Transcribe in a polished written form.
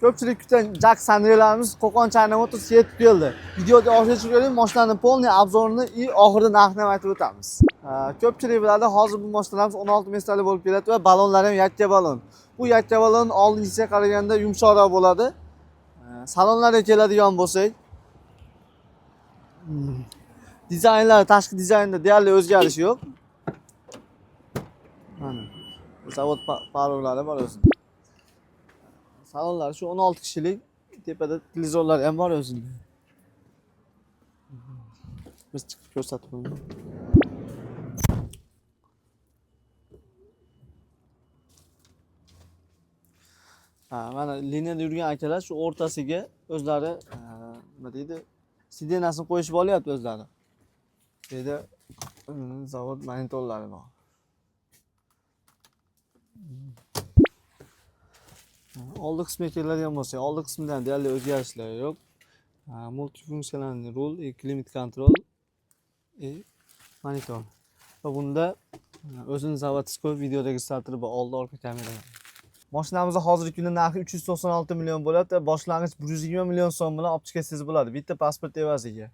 Ko'pchilik kutgan Jack Sandro'larimiz Qo'qon China Motors yetib keldi. Videoda oxirigacha ko'ring, mashinaning polniy obzorini va oxirida narxini ham aytib o'tamiz. Ko'pchilik biladi, hozir bu mashinalarimiz 16 mestali bo'lib keladi va ballonlari ham yakka ballon. Bu yakka ballon oldingisiga qaraganda yumshoqroq bo'ladi. Salonlarga keladigan bo'lsak, dizaynlar, tashqi dizaynda deyarli o'zgarish yo'q. Mana zavod parolari bor o'zida. Salonlar shu 16 kishilik, tepada televizorlar ham bor o'zida. Biz chiqib ko'rsatib qo'yamiz. Mana liniyada yurgan akalar shu o'rtasiga o'zlari nima deydi, sidenasini qo'yishib olyapti o'zlari. Dedi zavod monitorlari bor. Oldi qismiga keladigan bo'lsak, oldi qismidan deyarli o'zgarishlar yo'q. Multifunksiyonal rul, klimat kontrol, monitor. Va bunda o'zini zavodiskoy videodagi starteri bor, oldi orqa kamera. Mashinamizning hozirgi kunda narxi 396 million bo'ladi va boshlang'ich 120 million so'm bilan olib chiqasiz bo'ladi bitta pasport evaziga.